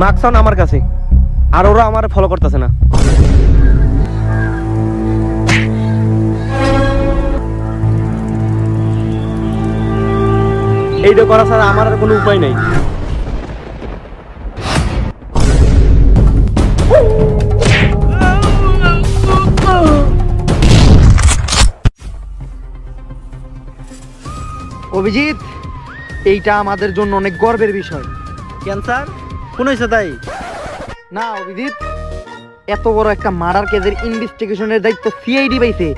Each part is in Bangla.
মাকসান আমার কাছে, আর ওরা আমার ফলো করতেছে না। এইটা করা ছাড়া আমার আর কোনো উপায় নাই। অভিজিৎ, এইটা আমাদের জন্য অনেক গর্বের বিষয়। কেন স্যার, কোন হয়েছে তাই? না অভিজিৎ, এত বড় একটা মার্ডার কেসের ইনভেস্টিগেশনের দায়িত্ব সিআইডি পাইছে,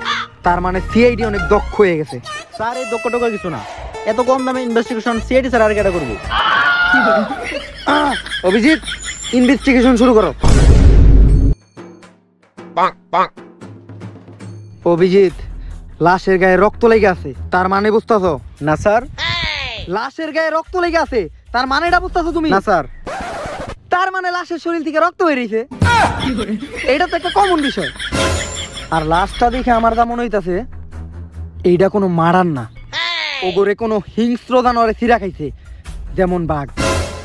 তার মানে সিআইডি অনেক দক্ষ হয়ে গেছে। স্যার এই দক্ষ টক্ষ কিছু না, এত কম দামে ইনভেস্টিগেশন সিআইডি স্যার আর কেটা করবো। অভিজিৎ, ইনভেস্টিগেশন শুরু করো। অভিজিৎ, লাশের গায়ে রক্ত লেগে আছে, তার মানে বুঝতেছো? না স্যার। লাশের গায়ে রক্ত লেগে আছে, তার মানেটা বুঝতেছো তুমি? না স্যার। তার মানে লাশের শরীর থেকে রক্ত বেরিয়েছে, এটা তো একটা কমন বিষয়। আর লাশটা দেখে আমার যা মনে হইতাছে এইটা কোনো মারান না, ওগরে কোনো হিংস্র জানোয়ারে ছিঁড়া খাইছে, যেমন বাঘ।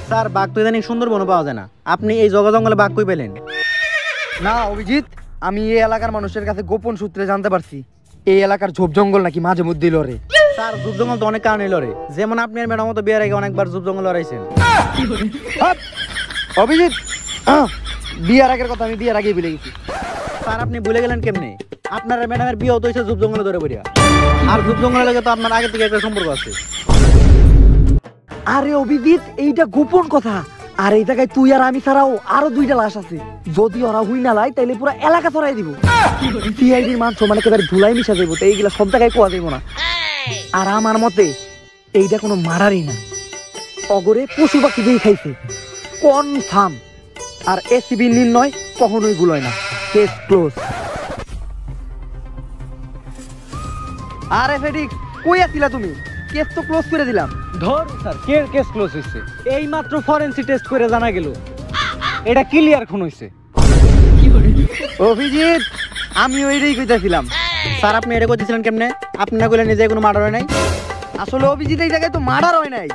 স্যার বাঘ তো ইদানিং সুন্দরবনে পাওয়া যায় না, আপনি এই জগা জঙ্গলে বাঘ কই পেলেন? না অভিজিৎ, আমি এই এলাকার মানুষের কাছে গোপন সূত্রে জানতে পারছি এই এলাকার ঝোপ জঙ্গল নাকি মাঝে মধ্যে লড়ে। স্যার ঝোপ জঙ্গল তো অনেক কারণে লড়ে, যেমন আপনি আর ম্যাডাম তো বিয়ের আগে অনেকবার ঝোপ জঙ্গল লড়াইছেন। অভিজিৎ, বিয়ার আগের কথা আমি বিয়ার আগেই ভুলে গেছি। স্যার আপনি ভুলে গেলেন কেমনে? আপনার ম্যাডামের বিয়েও তো হয়েছে ঝোপ জঙ্গলে ধরে পড়িয়া, আর ঝোপ জঙ্গলের লগে তো আপনার আগে থেকে একটা সম্পর্ক আছে। আরে অভিজিৎ, এইটা গোপন কথা। আর এই জায়গায় তুই আর আমি ছাড়াও আরো 2টা লাশ আছে, যদি ওরা হুই না লাই তাইলে পুরো এলাকা ছড়াই দিব। সিআইডির মান মানে একেবারে ধুলাই মিশা যাইব, তো এইগুলা সব জায়গায় কোয়া যাইব না। আর আমার মতে এইটা কোনো মারারই না, অগরে পশু পাখি দিয়ে খাইছে কনফার্ম। আর এসিবি নির্ণয় কখনোই ভুলয় না, কেস ক্লোজ। আরে ফেডিক্স, কই আছিলা তুমি? কেস তো ক্লোজ করে দিলাম। ধর স্যার, কেস ক্লোজ হইছে, এই মাত্র ফরেনসিক টেস্ট করে জানা গেল এটা ক্লিয়ার খুন হইছে। অভিজিৎ, আমি ওইটাই কইতাছিলাম। স্যার আপনি এটা কইতেছিলেন কেমনে? আপনি না কইলেন নিজে কোনো মার্ডার হয় নাই? আসলে অভিজিৎ, এই জায়গায় তো মার্ডার হয় নাই,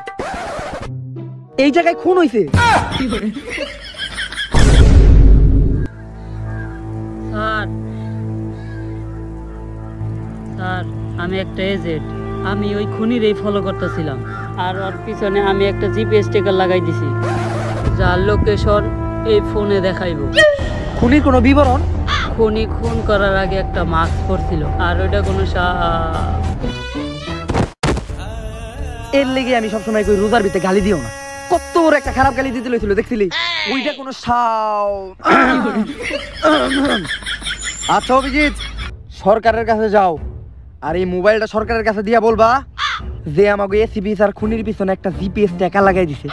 এই জায়গায় খুন হইছে। স্যার স্যার, আমি একটা এজেন্ট, আমি ওই খুনিরই ফলো করতেছিলাম, আর ওর পিছনে আমি একটা জিপিএস ট্র্যাকার লাগাই দিছি, যার লোকেশন এই ফোনে দেখাইব। খুনির কোনো বিবরণ? খুনি খুন করার আগে একটা মাস্ক পরছিল, আর ওইটা কোনো এর লেগে আমি সবসময় কই রোজার ভিতরে গালি দিও না। কত বড় একটা খারাপ গালি দিতে লইছিল, দেখছিলি? ওইটা কোনো আচ্ছা অভিজিৎ, সরকারের কাছে যাও, আর এই মোবাইলটা সরকারের কাছে দিয়া বলবা যে আমাকে এসিবি স্যার খুনির পিছনে একটা জিপিএস ট্র্যাকার লাগাই দিছে।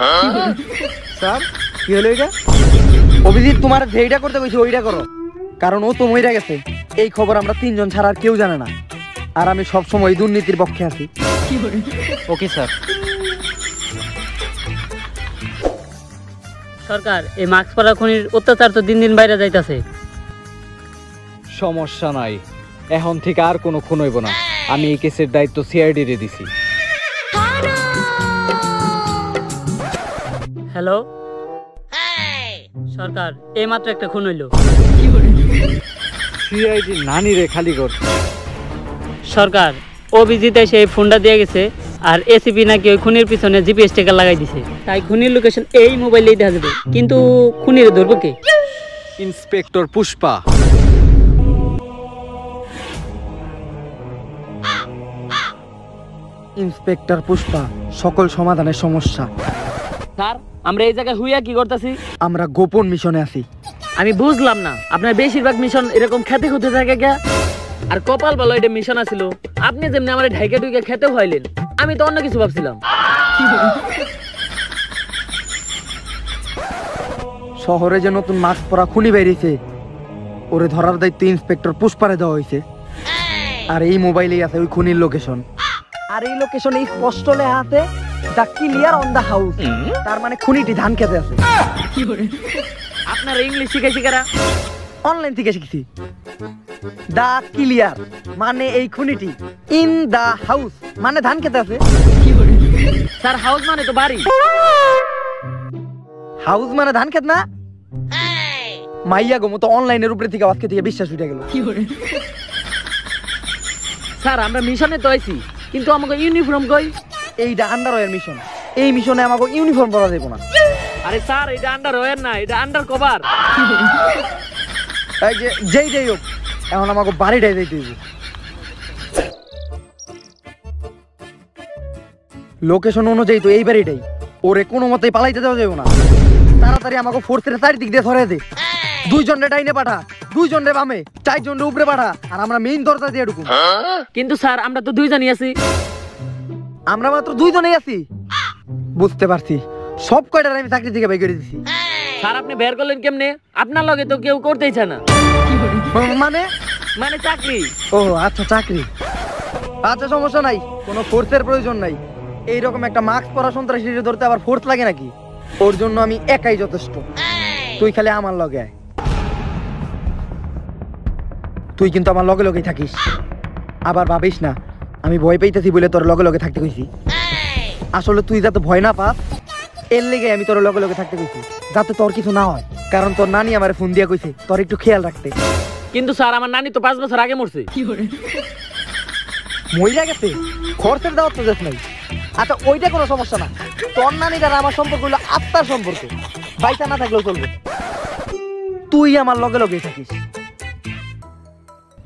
স্যার কি হলো এটা? অভিজিৎ, তোমার যেইটা করতে কইছি ওইটা করো, কারণ ও তো মইরা গেছে। এই খবর আমরা 3 জন ছাড়া আর কেউ জানে না, আর আমি সবসময় দুর্নীতির পক্ষে আছি। Okay sir. সরকার, এই মাস্ক পরা খুনির অত্যাচার তো দিন দিন বাইরে যাইতাছে। সমস্যা নাই, এখন থেকে আর কোনো খুন হইব না। আমি এই কেসের দায়িত্ব সিআইডি রে দিছি। হ্যালো সরকার, এই মাত্র একটা খুন হইল। সিআইডি নানি রে খালি কর। সরকার, অভিজিৎ এসে এই ফোনটা দিয়ে গেছে, আর এসিপি নাকি ওই খুনির পিছনে জিপিএস ট্র্যাকার লাগাই দিছে, তাই খুনির লোকেশন এই মোবাইলেই দেখা যাবে। কিন্তু খুনির ধরবো কে? ইন্সপেক্টর পুষ্পা। ইন্সপেক্টর পুষ্পা, সকল সমাধানের সমস্যা। স্যার, আমরা এই জায়গায় হুইয়া কি করতেছি? আমরা গোপন মিশনে আছি। আমি বুঝলাম না, আপনার বেশিরভাগ মিশন এরকম খেতে খুঁতে থাকে কে? আর কপাল বলো এটা মিশন আছিল, আপনি যেমনি আমার ঢাইকা টুইকা খেতে হইলেন, আমি তো অন্য কিছু ভাবছিলাম। শহরে যে নতুন মাস্ক পরা খুনি বেরিয়েছে, ওরে ধরার দায়িত্ব ইন্সপেক্টর পুষ্পারে দেওয়া হয়েছে। আর এই মোবাইলেই আছে ওই খুনির লোকেশন। আর এই লোকেশনে স্পষ্ট লেখা আছে the clear on the house, তার মানে খুনিটি ধান খেতে আছে। আপনার ইংলিশ শিখাইছি কারা? অনলাইন থেকে শিখছি। দ্য ক্লিয়ার মানে এই খুনিটি, ইন দ্য হাউস মানে ধান খেতে আছে। স্যার হাউস মানে তো বাড়ি। হাউস মানে ধান খেত না? মাইয়া গো মতো অনলাইনের উপরে থেকে আজকে থেকে বিশ্বাস উঠে গেল। স্যার আমরা মিশনে তো আইছি, কিন্তু আমাকে ইউনিফর্ম কই? এইটা আন্ডারওয়্যার মিশন, এই মিশনে আমাকে ইউনিফর্ম পরা যাবে না। আরে স্যার এটা আন্ডারওয়্যার না, এটা আন্ডার কভার। এই যে যেই হোক এখন আমাকে বাড়িটাই যাইতে হইব। লোকেশন অনুযায়ী তো এই বাড়িটাই, ওরে কোনো মতেই পালাইতে দেওয়া যাবে না। তাড়াতাড়ি আমাকে ফোর্সের চারিদিক দিয়ে ধরে দে। 2 জনের ডাইনে পাঠা, 2 জনের বামে, 4 জনের উপরে পাঠা, আর আমরা মেইন দরজা দিয়ে ঢুকুন। কিন্তু স্যার আমরা তো 2 জনই আছি। আমরা মাত্র 2 জনেই আছি। বুঝতে পারছি, সব কয়টার আমি চাকরি থেকে বের করে দিছি। স্যার আপনি বের করলেন কেমনে? আপনার লগে তো কেউ করতেই চায় না। মানে মানে চাকরি। ও আচ্ছা চাকরি, আচ্ছা সমস্যা নাই, কোনো ফোর্সের প্রয়োজন নাই। এইরকম একটা মাস্ক পরা সন্ত্রাসী ধরতে আবার ফোর্স লাগে নাকি? ওর জন্য আমি একাই যথেষ্ট। তুই খালি আমার লগে আয়। তুই কিন্তু আমার লগে লগেই থাকিস, আবার ভাবিস না আমি ভয় পাইতেছি বলে তোর লগে লগে থাকতে কইছি। আসলে তুই যাতে ভয় না পাস এর লেগে আমি তোর লগে লগে থাকতে কইছি, যাতে তোর কিছু না হয়। কারণ তোর নানি আমার ফোন দিয়া কইছে তোর একটু খেয়াল রাখতে। কিন্তু স্যার আমার নানি তো 5 বছর আগে মরছে। মহিলা গেছে, খরচের দাওয়াত তো দেশ নাই। আচ্ছা ওইটা কোনো সমস্যা না, তোর নানির আর আমার সম্পর্ক হলো আত্মার সম্পর্ক, বাইসা না থাকলেও চলবে। তুই আমার লগে লগেই থাকিস,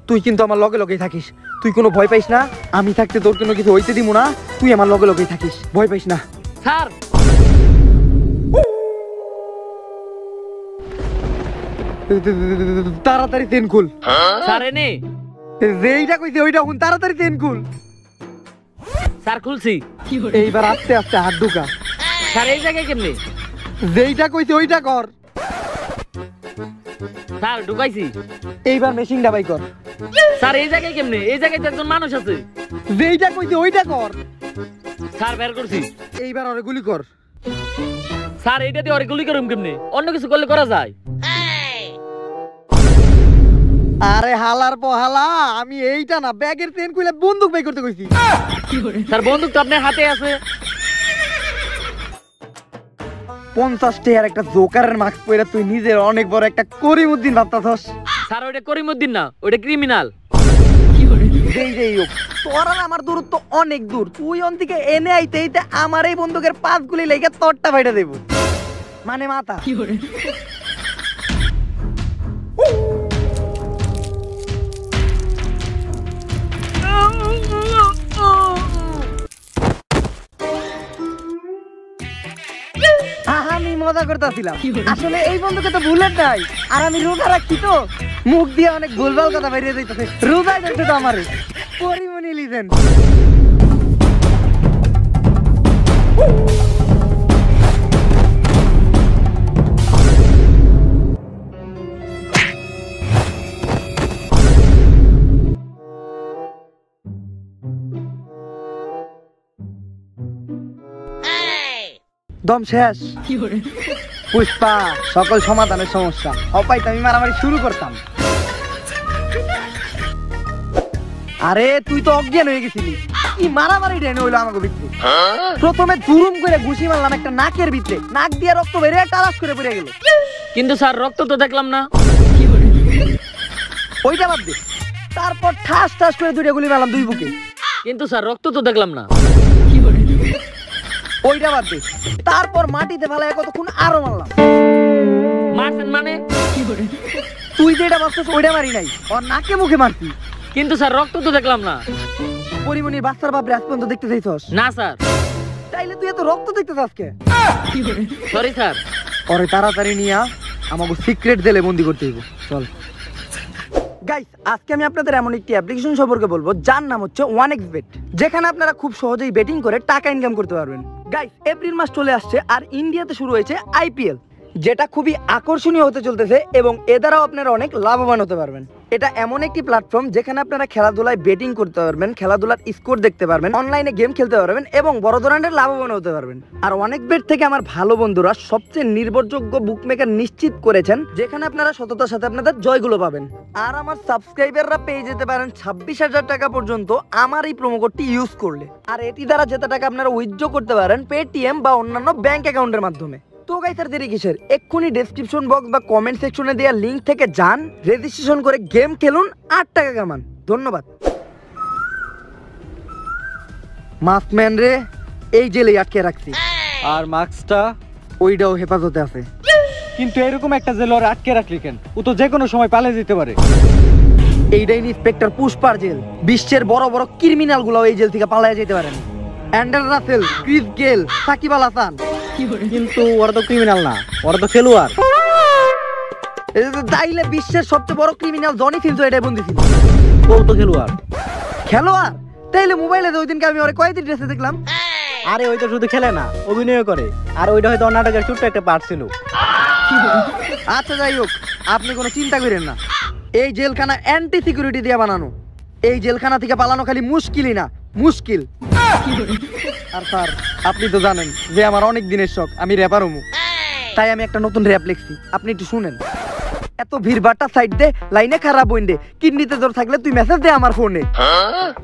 তুই কিন্তু আমার লগে লগেই থাকিস। তুই কোনো ভয় পাইস না, আমি থাকতে তোর কোনো কিছু হইতে দিব না। তুই আমার লগে লগেই থাকিস, ভয় পাইস না। স্যার তাড়াতাড়ি চেন খুল। স্যার এনে যেইটা কইছি ওইটা হুন, তাড়াতাড়ি চেন খুল। স্যার খুলছি। এইবার আস্তে আস্তে হাত ঢুকা। স্যার এই জায়গায় কেমনে? যেইটা কইছি ওইটা কর। স্যার ঢুকাইছি। এইবার মেশিনটা বাই কর। স্যার এই জায়গায় কেমনে? এই জায়গায় তো একজন মানুষ আছে। যেইটা কইছি ওইটা কর। স্যার বের করছি। এইবার ওরে গুলি কর। স্যার এইটা দিয়ে ওরে গুলি করুম কেমনে? অন্য কিছু করলে করা যায়। আরে হালার পহালা, আমি এইটা না ব্যাগের চেন খুলে বন্দুক বাই করতে কইছি। স্যার বন্দুক তো আপনার হাতে আছে। 50 টাকার একটা জোকারের মাস্ক পরে তুই নিজের অনেক বড় একটা করিমউদ্দিন ভাবতাছস। স্যার ওইটা করিমউদ্দিন না, ওইটা ক্রিমিনাল। যেই হোক তোর আর আমার দূরত্ব অনেক দূর। তুই অন থেকে এনে আইতে এইতে আমার এই বন্দুকের 5 গুলি লেগে তোরটা ফাইটা দেব, মানে মাথা। আমি মজা করতেছিলাম, আসলে এই বন্ধুকে তো বুলেট নাই, আর আমি রোজা রাখছি তো মুখ দিয়ে অনেক ভুলভাল কথা বেরিয়ে যাইতেছে। রোজাই ধরছে তো আমার পরিমণি লিজেন। দম শেষ। পুষ্পা, সকল সমাধানের সমস্যা অপাই তো আমি মারামারি শুরু করতাম। আরে তুই তো অজ্ঞান হয়ে গেছিলি, কি মারামারি ডেনে হইলো আমাকে ভিতরে। প্রথমে দুরুম করে ঘুষি মারলাম একটা নাকের ভিতরে, নাক দিয়ে রক্ত বেরিয়ে টালাস করে পড়ে গেল। কিন্তু স্যার রক্ত তো দেখলাম না। ওইটা বাদ দে, তারপর ঠাস ঠাস করে 2টা গুলি মারলাম 2 বুকে। কিন্তু স্যার রক্ত তো দেখলাম না। ওইটা বাদ দে, তারপর মাটিতে ফেলায় কতক্ষণ আরো মারলাম। মারছেন মানে? তুই যেটা ভাবছিস ওইটা মারি নাই, ওর নাকে মুখে মারছি। কিন্তু স্যার রক্ত তো দেখলাম না। পরিমণির বাচ্চার বাপরে আজ পর্যন্ত দেখতে চাইছস না স্যার। তাইলে তুই এত রক্ত দেখতে চাস কে? Sorry sir. ওরে তাড়াতাড়ি নিয়ে আমাকে সিক্রেট জেলে বন্দি করতে হইব। চল গাইস, আজকে আমি আপনাদের এমন একটি অ্যাপ্লিকেশন সম্পর্কে বলবো যার নাম হচ্ছে 1xBet, যেখানে আপনারা খুব সহজেই বেটিং করে টাকা ইনকাম করতে পারবেন। গাইস, এপ্রিল মাস চলে আসছে আর ইন্ডিয়াতে শুরু হয়েছে আইপিএল, যেটা খুবই আকর্ষণীয় হতে চলতেছে এবং এ দ্বারাও আপনারা অনেক লাভবান হতে পারবেন। এটা এমন একটি প্ল্যাটফর্ম যেখানে আপনারা খেলাধুলায় বেটিং করতে পারবেন, খেলাধুলার স্কোর দেখতে পারবেন, অনলাইনে গেম খেলতে পারবেন এবং বড় ধরনের লাভবান হতে পারবেন। আর 1xBet থেকে আমার ভালো বন্ধুরা সবচেয়ে নির্ভরযোগ্য বুকমেকার নিশ্চিত করেছেন, যেখানে আপনারা সততার সাথে আপনাদের জয়গুলো পাবেন। আর আমার সাবস্ক্রাইবাররা পেয়ে যেতে পারেন 26,000 টাকা পর্যন্ত আমার এই প্রোমো কোডটি ইউজ করলে। আর এটি দ্বারা যেতে টাকা আপনারা উইথড্র করতে পারেন পেটিএম বা অন্যান্য ব্যাংক অ্যাকাউন্টের মাধ্যমে। তো গাইস আর দেরি কিসের, এক্ষুনি ডেসক্রিপশন বক্স বা কমেন্ট সেকশনে দেওয়া লিংক থেকে যান, রেজিস্ট্রেশন করে গেম খেলুন, 8 টাকা কামান। ধন্যবাদ। মাস্কম্যান রে এই জেলে আটকে রাখছি, আর মাস্কটা? ওইটাও হেফাজতে আছে। কিন্তু এরকম একটা জেল ওর আটকে রাখলি কেন? ও তো যে কোনো সময় পালিয়ে যেতে পারে। এইটাই ইন্সপেক্টর পুষ্পার জেল। বিশ্বের বড় বড় ক্রিমিনাল গুলো এই জেল থেকে পালিয়ে যেতে পারেন। অ্যান্ডার রাসেল, ক্রিস গেল, সাকিব আল হাসান। কিন্তু ওরা তো ক্রিমিনাল না, ওরা তো খেলোয়াড়। তাইলে বিশ্বের সবচেয়ে বড় ক্রিমিনাল জনি সিনস এটাই বন্দি ছিল। ও তো খেলোয়াড়। খেলোয়াড়? তাইলে মোবাইলে ওই দিনকে আমি ওরে কয়েকদিন ড্রেসে দেখলাম। আরে ওই তো শুধু খেলে না, অভিনয় করে। আর ওইটা হয়তো নাটকের ছোট্ট একটা পার্ট ছিল। আচ্ছা যাই হোক, আপনি কোনো চিন্তা করেন না, এই জেলখানা অ্যান্টি সিকিউরিটি দিয়ে বানানো। এই জেলখানা থেকে পালানো খালি মুশকিলই না, মুশকিল। আর স্যার আপনি তো জানেন যে আমার অনেক দিনের শখ আমি র্যাপার হমু, তাই আমি একটা নতুন র্যাপ লিখছি, আপনি একটু শুনেন। এত ভিড় বাট্টা সাইড দে, লাইনে খারাপ হইন দে, কিডনিতে জ্বর থাকলে তুই মেসেজ দে আমার ফোনে।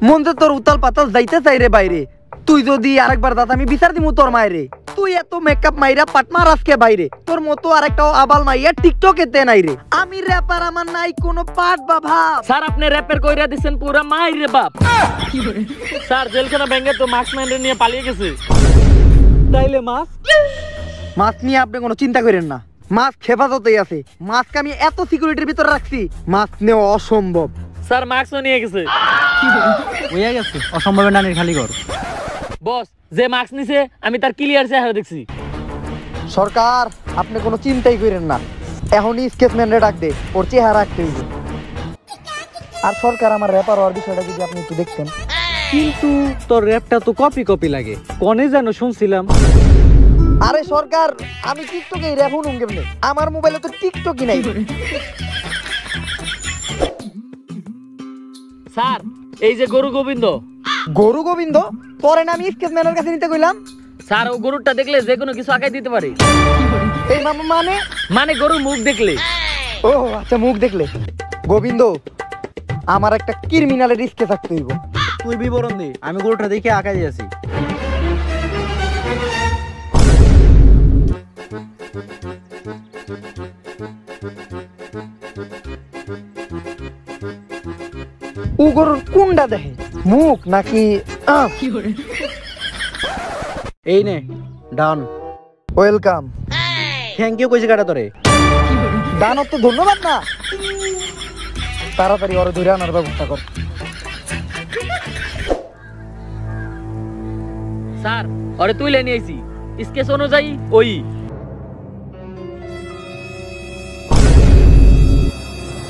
মন যে তোর উতাল পাতাল যাইতে চাই রে বাইরে, তুই যদি আরেকবার দাঁত আমি বিচার দিমু তোর মায়েরে। তুই এত মেকআপ মাইরা পাটমার আজকে বাইরে, তোর মতো আরেকটাও আবাল মাইয়া টিকটকে তে নাই রে। আমি র্যাপার, আমার নাই কোনো পাট বা ভাব। স্যার আপনি র্যাপের কইরা দিছেন পুরা মাইরে বাপ। স্যার জেলখানা ভেঙে তো মাস্কম্যান নিয়ে পালিয়ে গেছে। তাইলে মাস্ক? মাস্ক নিয়ে আপনি কোনো চিন্তা করেন না, মাস্ক হেফাজতেই আছে। মাস্ক আমি এত সিকিউরিটির ভিতরে রাখছি, মাস্ক নেওয়া অসম্ভব। স্যার মাস্কও নিয়ে গেছে। হয়ে গেছে অসম্ভবের নানির খালি ঘর। বস যে মাস্ক নিছে আমি তার ক্লিয়ার চেহারা দেখছি। সরকার আপনি কোনো চিন্তাই করেন না, এখনই স্কেচম্যানরে ডাক দে, ওর চেহারা রাখতে হইব। আর সরকার আমার র্যাপার হওয়ার বিষয়টা যদি আপনি একটু দেখতেন। কিন্তু তোর র্যাপটা তো কপি কপি লাগে, কনে যেন শুনছিলাম। আরে সরকার আমি টিকটকে র্যাপ শুনুম কেমনে, আমার মোবাইলে তো টিকটকই নাই। স্যার এই যে গরু গোবিন্দ। গরু গোবিন্দ? পরে না আমি স্কেচম্যানের কাছে নিতে কইলাম। স্যার ও গরুটা দেখলে যে কোনো কিছু আঁকাই দিতে পারে। এই মামা মানে? মানে গরুর মুখ দেখলে। ও আচ্ছা, মুখ দেখলে। গোবিন্দ আমার একটা ক্রিমিনালের স্কেচ আঁকতে হইব। তুই বিবরণ দে, আমি গরুটা দেখে আঁকাই দিয়েছি। ও গরুর কোনটা দেখে, মুখ নাকি? এই নে ডান। ওয়েলকাম। থ্যাংক ইউ কইছি কাটা তোরে। দানব তো ধন্যবাদ না, তাড়াতাড়ি ওরে ধরে আনার ব্যবস্থা কর। স্যার ওরে তুই নিয়ে আইছি, স্কেচ অনুযায়ী ওই।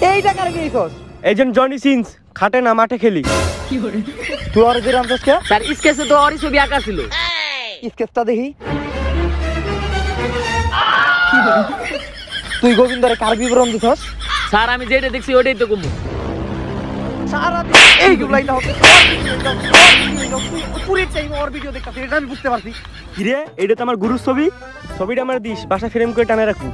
এই টাকার গেইছস? এজেন্ট জনি সিনস, খাটে না মাঠে খেলি। তুই ওরে ধরে আনছস কে? স্যার স্কেচে তো ওরই ছবি আঁকা ছিল। স্কেচটা দেখি। তুই গোবিন্দরে কার বিবরণ দিছস? স্যার আমি যেটা দেখছি ওইটাই তো কমু। সারা দিন এই গুলাইটা হচ্ছে, পুরো টাইম ওর ভিডিও দেখতাছি, এটা আমি বুঝতে পারছি। কিরে এটা তো আমার গুরুর ছবি, ছবিটা আমার দিস, বাসা ফ্রেম করে টানে রাখু।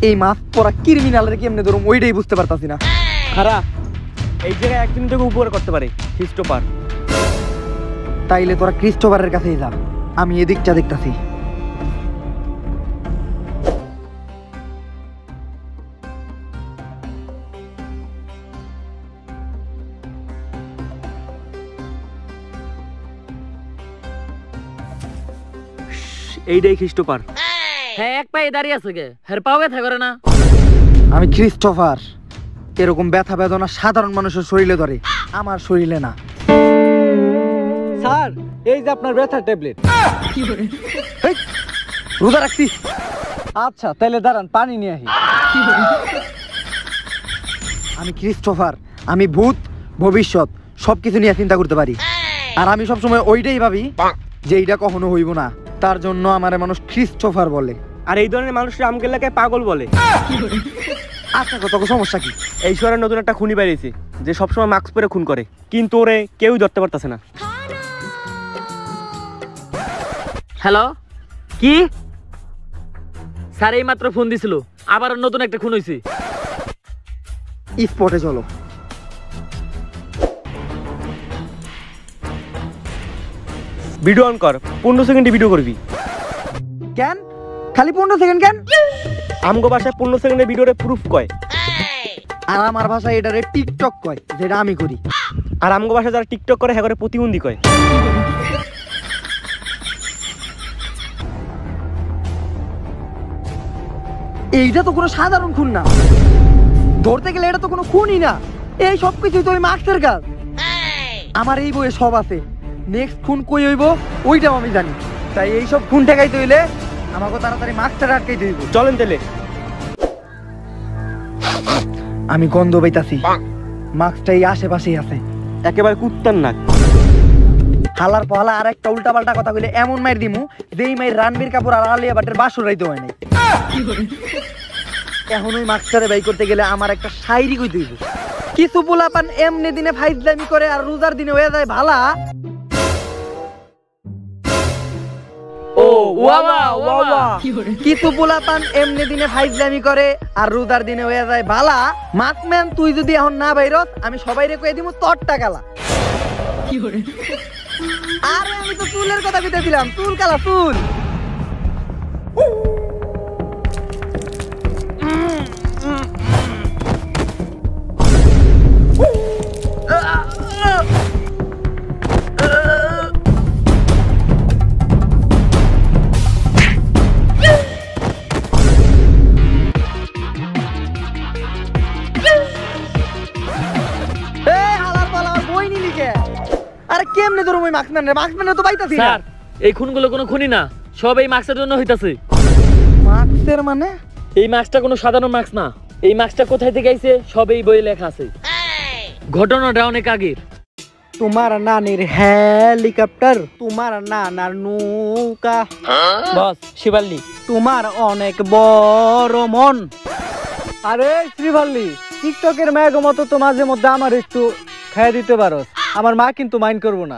এই মাছ পরা ক্রিমিনালের কেমনে ধরুম ওইটাই বুঝতে পারতাছি না। খারাপ এই জায়গায় একদিন থেকে উপরে করতে পারে খ্রিস্টোপার। তাইলে তোরা ক্রিস্টোফারের কাছেই যা, আমি এদিকটা দেখতাছি। এইটাই খ্রিস্টোপার। হ্যাঁ এক পায়ে দাঁড়িয়ে আছে গে, হের পাও ব্যথা করে না? আমি ক্রিস্টোফার। এরকম ব্যথা বেদনা সাধারণ মানুষের শরীরে ধরে, আমার শরীরে না। স্যার এই যে আপনার ব্যথার ট্যাবলেট। হেই, রোজা রাখছি। আচ্ছা তাইলে দাঁড়ান পানি নিয়ে আসি। আমি ক্রিস্টোফার, আমি ভূত ভবিষ্যৎ সবকিছু নিয়ে চিন্তা করতে পারি। আর আমি সবসময় ওইটাই ভাবি যে এইটা কখনো হইব না, তার জন্য আমার মানুষ ক্রিস্টোফার বলে। আর এই ধরনের মানুষরা আমাকে এলাকায় পাগল বলে। আচ্ছা কত সমস্যা কি? এই শহরে নতুন একটা খুনি বেরিয়েছে যে সবসময় মাস্ক পরে খুন করে, কিন্তু ওরে কেউই ধরতে পারতেছে না। হ্যালো কি? স্যার এই মাত্র ফোন দিছিল, আবার নতুন একটা খুন হয়েছে। স্পটে চলো। ভিডিও অন কর, 15 সেকেন্ডে ভিডিও করবি। কেন খালি 15 সেকেন্ড কেন? আমগো ভাষায় 15 সেকেন্ডের ভিডিওরে প্রুফ কয়, আর আমার ভাষায় এটারে টিকটক কয়, যেটা আমি করি। আর আমগো ভাষায় যারা টিকটক করে হ্যাঁ করে প্রতিবন্ধী কয়। এইটা তো কোনো সাধারণ খুন না, ধরতে গেলে এটা তো কোনো খুনই না, এই সব কিছুই তো ওই মার্কসের কাজ। আমার এই বইয়ে সব আছে, নেক্সট খুন কই হইব ওইটাও আমি জানি। তাই এই সব খুন ঠেকাইতে হইলে আমাকে তাড়াতাড়ি মার্কসটা আটকাইতে হইব। চলেন তেলে। আমি গন্ধ পাইতাছি, মার্কসটা এই আশেপাশেই আছে। একেবারে কুত্তার নাক। হালার পহালা আর একটা উল্টা পাল্টা কথা কইলে এমন মাইর দিমু যেই মাইর রানবীর কাপুর আর আলিয়া ভাটের বাসর রাইতে হয় নাই। এখন ওই মার্কসটারে বাই করতে গেলে আমার একটা শায়রি কইতে হইব। কিছু পোলাপান এমনি দিনে ফাইজলামি করে আর রোজার দিনে হয়ে যায় ভালা। ও ওয়াওয়া ওয়াওয়া। কিছু পোলাপান এমনি দিনে ফাইজলামি করে আর রোজার দিনে হয়ে যায় ভালা। মার্কম্যান তুই যদি এখন না বাইরস আমি সবাইরে কয়ে দিমু তোর টাকালা। আরে আমি তো চুলের কথা কইতেছিলাম, চুল কালা চুল। আরে কেমনে ধরুম ওই মার্কসম্যান রে? মার্কসম্যান তো পাইতাছি না। স্যার এই খুনগুলো কোনো খুনি না, সব এই মার্কসের জন্য হইতাছে। মার্কসের মানে? এই মার্কসটা কোনো সাধারণ মার্কস না, এই মার্কসটা কোথায় থেকে আইছে সব এই বইয়ে লেখা আছে। ঘটনাটা অনেক আগের। তোমার নানির হেলিকপ্টার, তোমার নানার নৌকা, বস শিবাল্লি তোমার অনেক বড় মন। আরে শ্রীভাল্লি, টিকটকের ম্যাগ মতো তো মাঝে মধ্যে আমার একটু খাইয়ে দিতে পারো, আমার মা কিন্তু মাইন্ড করবো না।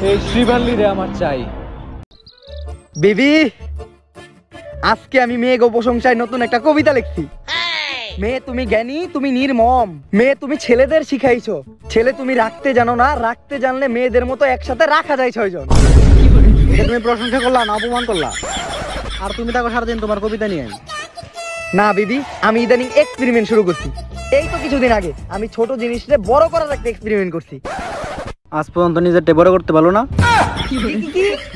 এই শ্রীভাল্লি রে আমার চাই। বেবি আজকে আমি মেয়ে গো প্রশংসায় নতুন একটা কবিতা লিখছি। মেয়ে তুমি জ্ঞানী, তুমি নির্মম। মেয়ে তুমি ছেলেদের শিখাইছো, ছেলে তুমি রাখতে জানো না, রাখতে জানলে মেয়েদের মতো একসাথে রাখা যায় 6 জন। এটা তুমি প্রশংসা করলা না অপমান করলা? আর তুমি তাকে সারাদিন তোমার কবিতা নিয়ে। না বেবি, আমি ইদানিং এক্সপেরিমেন্ট শুরু করছি। এই তো কিছুদিন আগে আমি ছোট জিনিসটা বড় করার একটা এক্সপেরিমেন্ট করছি। আজ পর্যন্ত নিজেরটা বড় করতে পারলো না? কি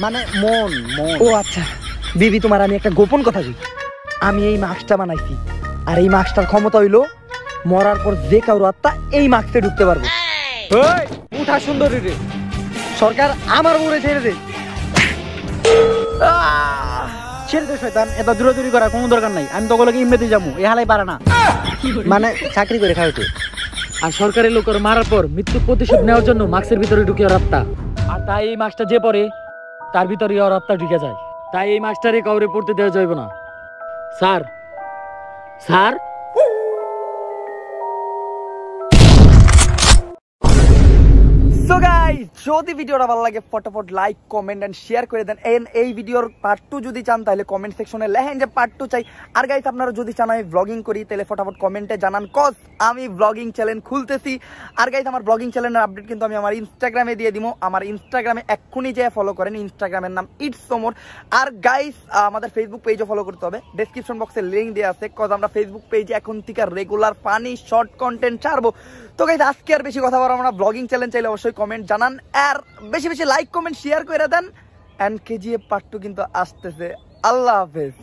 মানে মন মন। ও আচ্ছা বেবি, তোমার আমি একটা গোপন কথা বলি। আমি এই মাস্কটা বানাইছি, আর এই মাস্কটার ক্ষমতা হইলো মরার পর যে কারো আত্মা এই মাস্কে ঢুকতে পারবে। এই উঠা সুন্দরী রে, সরকার আমার উপরে ছেড়ে দে। ছেড়ে দে শয়তান, এত দূরাদূরি করার কোনো দরকার নাই। আমি তো ওগুলোকে ইমরেতে যাবো, এ হালাই পারে না। মানে চাকরি করে খাওয়াতে। আর সরকারি লোকের মারার পর মৃত্যু প্রতিশোধ নেওয়ার জন্য মার্কসের ভিতরে ঢুকে ওর আত্মা। আর তাই এই মার্কসটা যে পড়ে তার ভিতরে ওর আত্মা ঢুকে যায়। তাই এই মার্কসটারে কাউরে পড়তে দেওয়া যাবে না। স্যার স্যার সো গাইস, যদি ভিডিওটা ভালো লাগে ফটাফট লাইক কমেন্ট এন্ড শেয়ার করে দেন। এন্ড এই ভিডিওর পার্ট 2 যদি চান তাহলে কমেন্ট সেকশনে লেখেন যে পার্ট 2 চাই। আর গাইস আপনারা যদি চান আমি ব্লগিং করি তাহলে ফটাফট কমেন্টে জানান, কজ আমি ব্লগিং চ্যানেল খুলতেছি। আর গাইস আমার ব্লগিং চ্যানেলের আপডেট কিন্তু আমি আমার ইনস্টাগ্রামে দিয়ে দিব। আমার ইনস্টাগ্রামে এক্ষুনি যেয়ে ফলো করেন, ইনস্টাগ্রামের নাম ইটস সোমর। আর গাইস আমাদের ফেসবুক পেজও ফলো করতে হবে, ডেসক্রিপশন বক্সে লিংক দেওয়া আছে, কজ আমরা ফেসবুক পেজে এখন থেকে রেগুলার ফানি শর্ট কন্টেন্ট ছাড়বো। তো গাইস আজকে আর বেশি কথা বলবো না, ব্লগিং চ্যানেল চাইলে অবশ্যই কমেন্ট জানান, আর বেশি বেশি লাইক কমেন্ট শেয়ার করে দেন। এন্ড কেজিএফ পার্ট 2 কিন্তু আসতেছে। আল্লাহ হাফেজ।